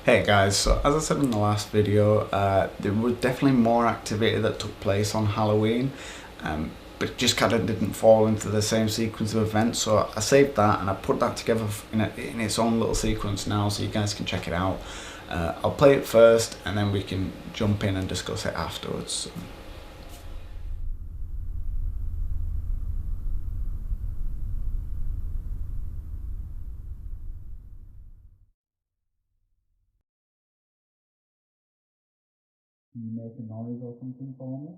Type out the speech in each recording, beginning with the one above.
Hey guys, so as I said in the last video, there was definitely more activity that took place on Halloween, but it just kind of didn't fall into the same sequence of events, so I saved that and I put that together in its own little sequence now so you guys can check it out. I'll play it first and then we can jump in and discuss it afterwards. Can you make a noise or something for me?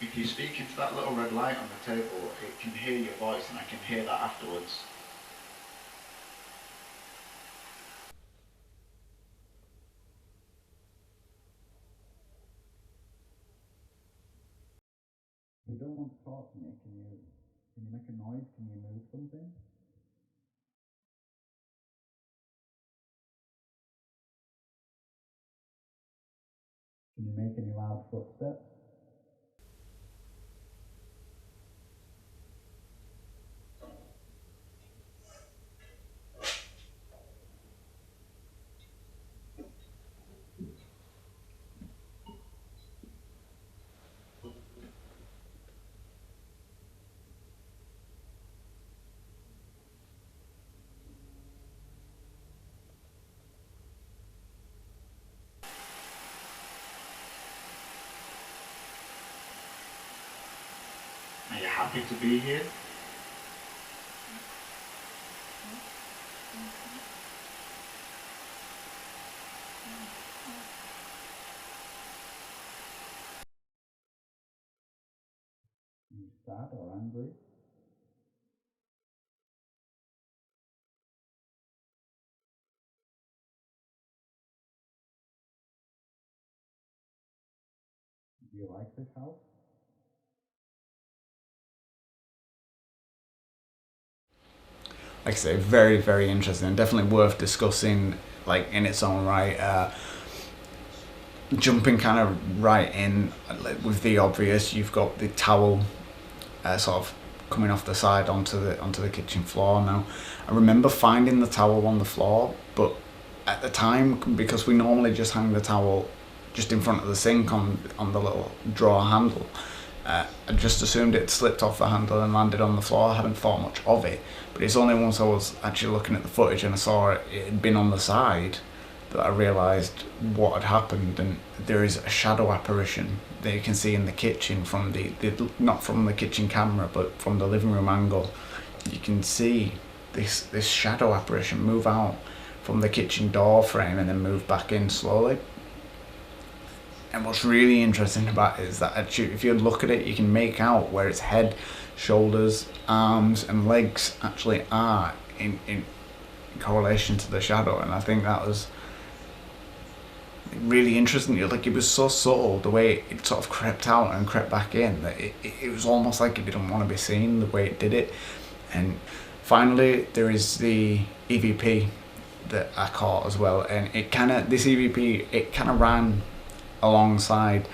If you speak into that little red light on the table, it can hear your voice and I can hear that afterwards. You don't want to talk to me, can you make a noise? Can you move something? Can you make any loud footsteps? Are you happy to be here? Are you sad or angry? Do you like this house? Like I say, very, very interesting. Definitely worth discussing, like in its own right. Jumping kind of right in with the obvious, you've got the towel sort of coming off the side onto the kitchen floor. Now, I remember finding the towel on the floor, but at the time, because we normally just hang the towel just in front of the sink on the little drawer handle, I just assumed it slipped off the handle and landed on the floor. I hadn't thought much of it, but it's only once I was actually looking at the footage and I saw it had been on the side that I realised what had happened. And there is a shadow apparition that you can see in the kitchen from the not from the kitchen camera but from the living room angle. You can see this shadow apparition move out from the kitchen door frame and then move back in slowly. And what's really interesting about it is that actually, if you look at it, you can make out where its head, shoulders, arms, and legs actually are in correlation to the shadow. And I think that was really interesting. Like, it was so subtle the way it sort of crept out and crept back in that it was almost like it didn't want to be seen the way it did it. And finally, there is the EVP that I caught as well, and this EVP kind of ran alongside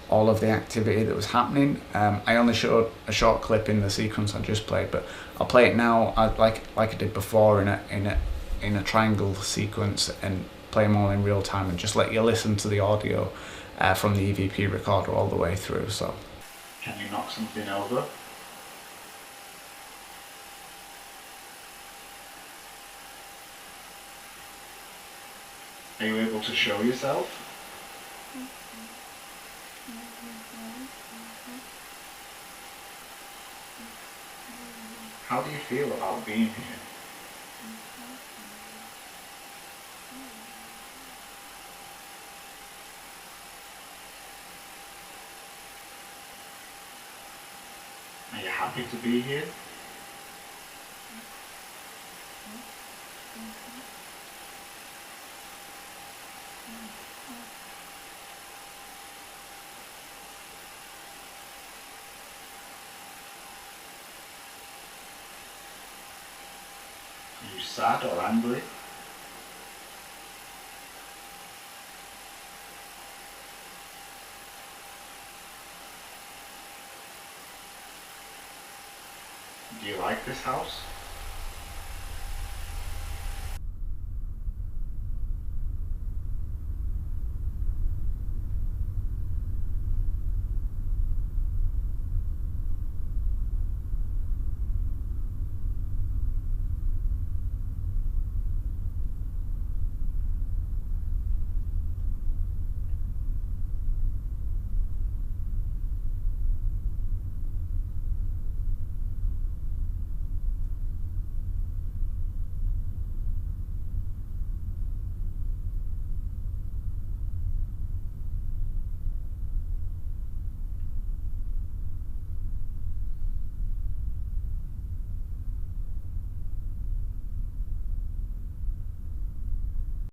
all of the activity that was happening. I only showed a short clip in the sequence I just played, but I'll play it now like I did before in a triangle sequence, and play them all in real time and just let you listen to the audio from the EVP recorder all the way through. So, Can you knock something over? Are you able to show yourself? How do you feel about being here? Are you happy to be here? Are you sad or angry? do you like this house?